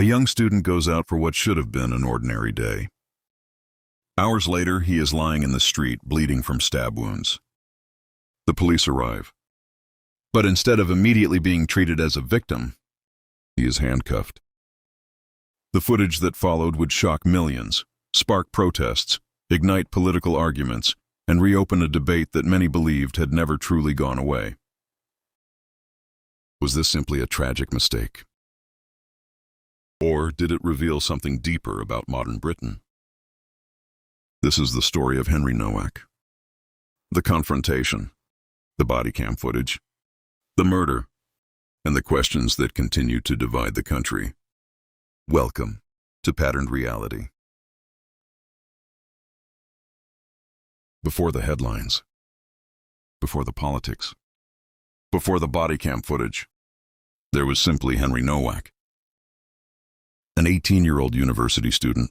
A young student goes out for what should have been an ordinary day. Hours later, he is lying in the street, bleeding from stab wounds. The police arrive. But instead of immediately being treated as a victim, he is handcuffed. The footage that followed would shock millions, spark protests, ignite political arguments, and reopen a debate that many believed had never truly gone away. Was this simply a tragic mistake? Or did it reveal something deeper about modern Britain? This is the story of Henry Nowak. The confrontation, the bodycam footage, the murder, and the questions that continue to divide the country. Welcome to Patterned Reality. Before the headlines, before the politics, before the bodycam footage, there was simply Henry Nowak. An 18-year-old university student,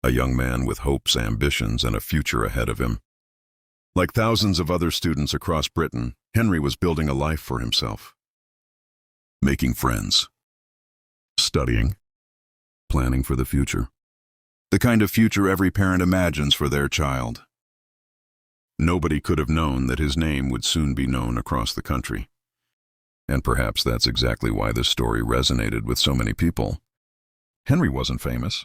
a young man with hopes, ambitions, and a future ahead of him. Like thousands of other students across Britain, Henry was building a life for himself. Making friends, studying, planning for the future. The kind of future every parent imagines for their child. Nobody could have known that his name would soon be known across the country. And perhaps that's exactly why this story resonated with so many people. Henry wasn't famous.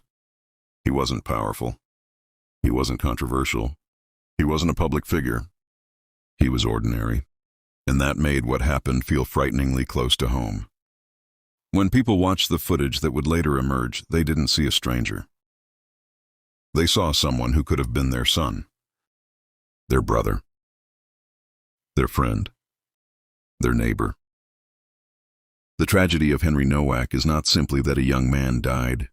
He wasn't powerful. He wasn't controversial. He wasn't a public figure. He was ordinary. And that made what happened feel frighteningly close to home. When people watched the footage that would later emerge, they didn't see a stranger. They saw someone who could have been their son, their brother, their friend, their neighbor. The tragedy of Henry Nowak is not simply that a young man died.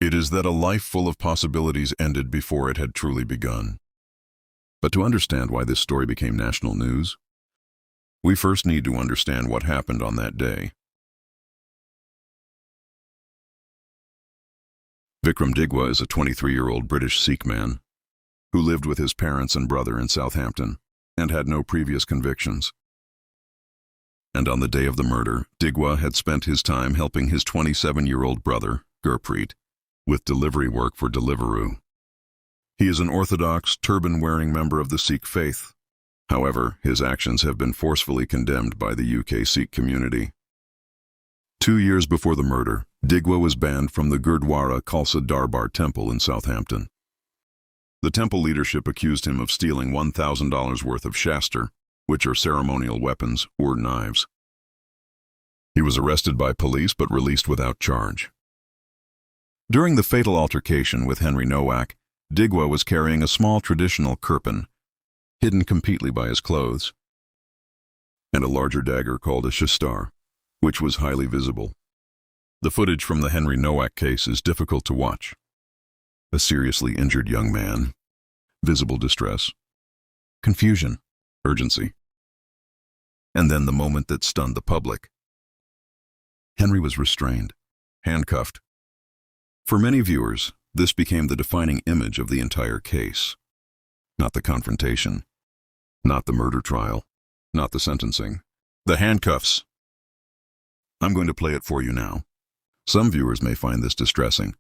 It is that a life full of possibilities ended before it had truly begun. But to understand why this story became national news, we first need to understand what happened on that day. Vikram Digwa is a 23-year-old British Sikh man who lived with his parents and brother in Southampton and had no previous convictions. And on the day of the murder, Digwa had spent his time helping his 27-year-old brother, Gurpreet, with delivery work for Deliveroo. He is an orthodox, turban-wearing member of the Sikh faith. However, his actions have been forcefully condemned by the UK Sikh community. 2 years before the murder, Digwa was banned from the Gurdwara Khalsa Darbar temple in Southampton. The temple leadership accused him of stealing $1,000 worth of shastar, which are ceremonial weapons or knives. He was arrested by police but released without charge. During the fatal altercation with Henry Nowak, Digwa was carrying a small traditional kirpan, hidden completely by his clothes, and a larger dagger called a shastar, which was highly visible. The footage from the Henry Nowak case is difficult to watch. A seriously injured young man, visible distress, confusion, urgency. And then the moment that stunned the public. Henry was restrained, handcuffed. For many viewers, this became the defining image of the entire case. Not the confrontation, not the murder trial, not the sentencing. The handcuffs. I'm going to play it for you now. Some viewers may find this distressing.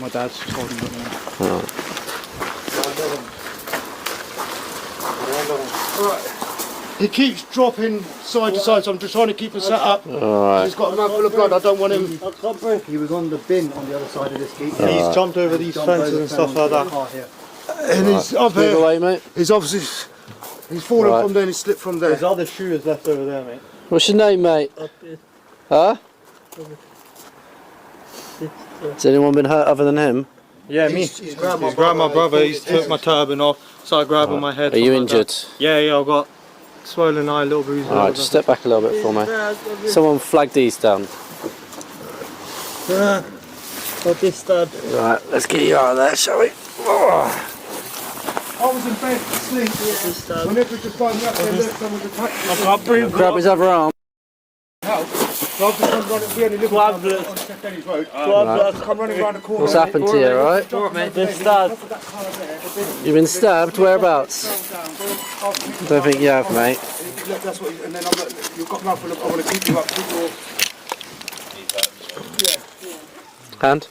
My dad's just holding it now. Alright. He keeps dropping side to side, so I'm just trying to keep him set up. Alright. He's got a mouthful of blood, I don't want him. He was on the bin on the other side of this gate. He's jumped over these fences and stuff like that. And he's up Move here. away, mate. He's obviously fallen from there and he's slipped from there. There's other shooters left over there, mate. What's your name, mate? Huh? Has anyone been hurt other than him? Yeah, me. He's grabbed my brother, he's took my turban off, started grabbing my head. Are you injured? Yeah, I've got swollen eye, little bruises. Alright, just step back a little bit for me. Someone flag these down. Got this stud. Right, let's get you out of there, shall we? I was in bed asleep. My neighbour just found me up there, look, someone's attacked me. Grab his other arm. Help. So I've just come running, we only live on St Dennis Road. I've come running around the corner. What's happened to you, alright? Been stabbed. You've been stabbed? Whereabouts? Don't think you have, mate. Look, that's what, and then I'm like, you've got mouth full of, I want to keep you up, keep your... Hand?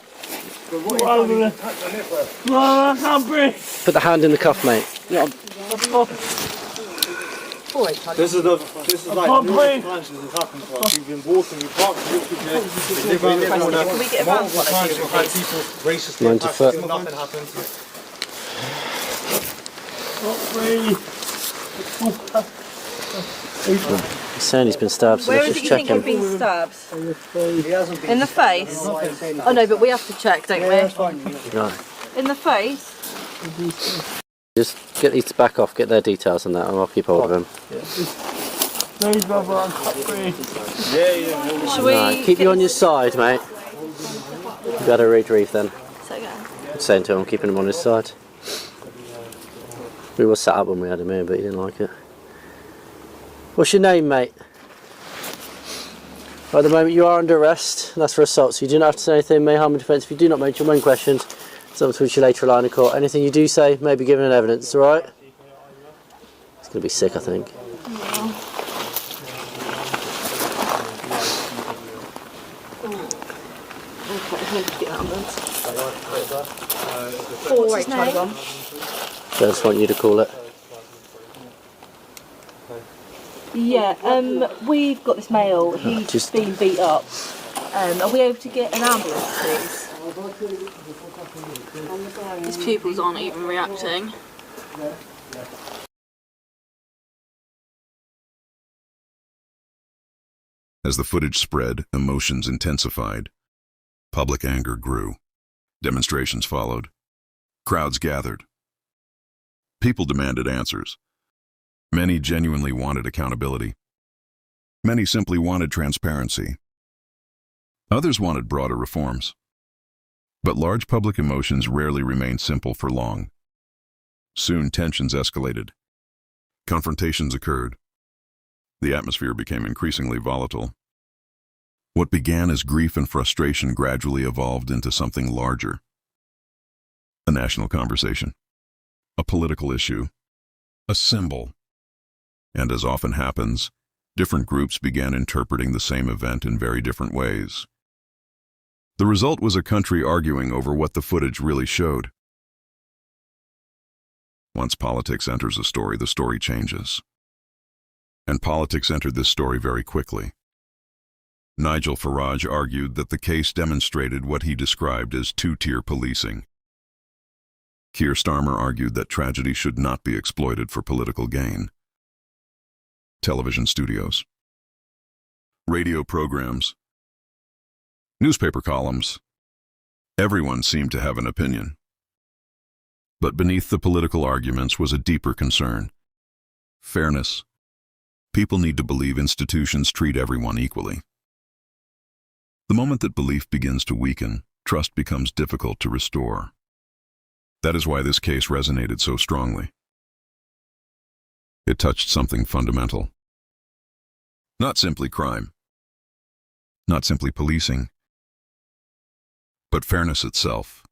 I can't breathe. Put the hand in the cuff, mate. This is like numerous times this has happened to us. You've been walking, you parked, you live around the corner. Can we get around Multiple times we've had people racist Mind your foot. nothing happens. He's saying he's been stabbed, so Where let's is it just you check think you've him. been stabbed? He hasn't been. In the face? Oh no, but we have to check, don't That's we? fine. Right. In the face? Just get these back off, get their details on that, and I'll keep hold of him. Shall we? Right, keep you on your side, mate. You better retrieve then. So, yeah. Saying to him, I'm keeping him on his side. We were sat up when we had him here, but he didn't like it. What's your name, mate? At the moment you are under arrest, and that's for assault, so you do not have to say anything, may harm in defence. If you do not mention one question, it's up to which you later rely in court. Anything you do say may be given in evidence, alright? It's going to be sick, I think. What's his name? I just want you to call it. Yeah, we've got this male, he's just- been beat up. Are we able to get an ambulance, please? His pupils aren't even reacting. As the footage spread, emotions intensified. Public anger grew. Demonstrations followed. Crowds gathered. People demanded answers. Many genuinely wanted accountability. Many simply wanted transparency. Others wanted broader reforms. But large public emotions rarely remain simple for long. Soon tensions escalated. Confrontations occurred. The atmosphere became increasingly volatile. What began as grief and frustration gradually evolved into something larger. A national conversation. A political issue. A symbol. And as often happens, different groups began interpreting the same event in very different ways. The result was a country arguing over what the footage really showed. Once politics enters a story, the story changes. And politics entered this story very quickly. Nigel Farage argued that the case demonstrated what he described as two-tier policing. Keir Starmer argued that tragedy should not be exploited for political gain. Television studios, radio programs, newspaper columns, everyone seemed to have an opinion. But beneath the political arguments was a deeper concern. Fairness. People need to believe institutions treat everyone equally. The moment that belief begins to weaken, trust becomes difficult to restore. That is why this case resonated so strongly. It touched something fundamental. Not simply crime. Not simply policing. But fairness itself.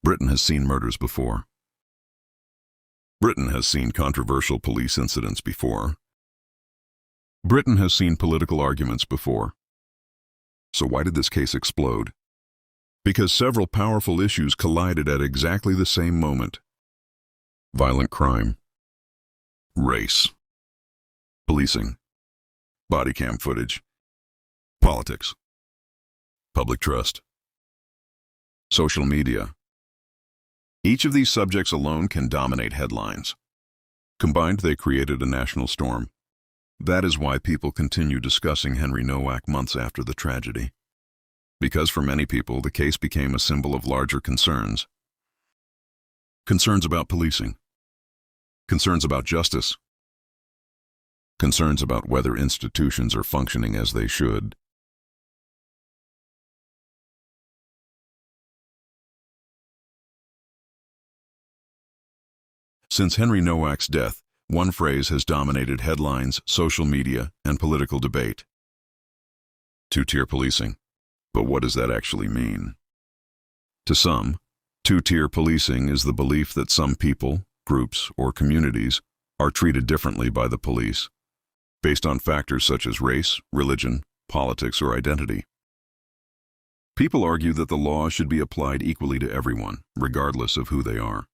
Britain has seen murders before. Britain has seen controversial police incidents before. Britain has seen political arguments before. So why did this case explode? Because several powerful issues collided at exactly the same moment. Violent crime. Race. Policing. Bodycam footage. Politics. Public trust. Social media. Each of these subjects alone can dominate headlines. Combined, they created a national storm. That is why people continue discussing Henry Nowak months after the tragedy. Because for many people, the case became a symbol of larger concerns. Concerns about policing. Concerns about justice. Concerns about whether institutions are functioning as they should. Since Henry Nowak's death, one phrase has dominated headlines, social media, and political debate. Two-tier policing. But what does that actually mean? To some, two-tier policing is the belief that some people, groups, or communities are treated differently by the police, based on factors such as race, religion, politics, or identity. People argue that the law should be applied equally to everyone, regardless of who they are.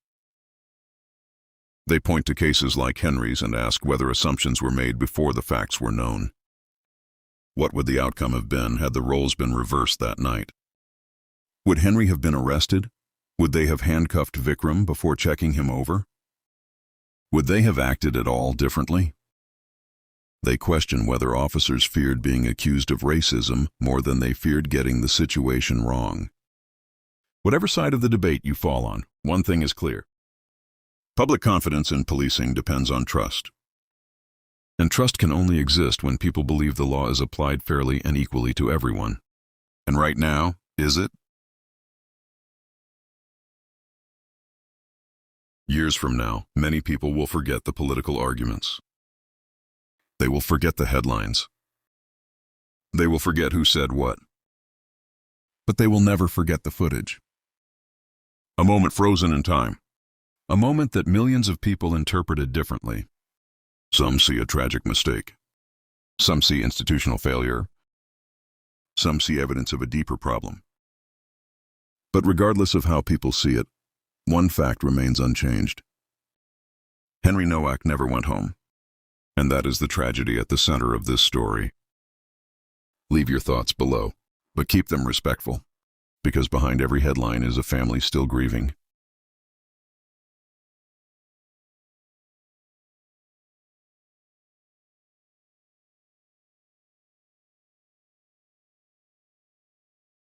They point to cases like Henry's and ask whether assumptions were made before the facts were known. What would the outcome have been had the roles been reversed that night? Would Henry have been arrested? Would they have handcuffed Vikram before checking him over? Would they have acted at all differently? They question whether officers feared being accused of racism more than they feared getting the situation wrong. Whatever side of the debate you fall on, one thing is clear. Public confidence in policing depends on trust. And trust can only exist when people believe the law is applied fairly and equally to everyone. And right now, is it? Years from now, many people will forget the political arguments. They will forget the headlines. They will forget who said what. But they will never forget the footage. A moment frozen in time. A moment that millions of people interpreted differently. Some see a tragic mistake. Some see institutional failure. Some see evidence of a deeper problem. But regardless of how people see it, one fact remains unchanged. Henry Nowak never went home. And that is the tragedy at the center of this story. Leave your thoughts below, but keep them respectful, because behind every headline is a family still grieving.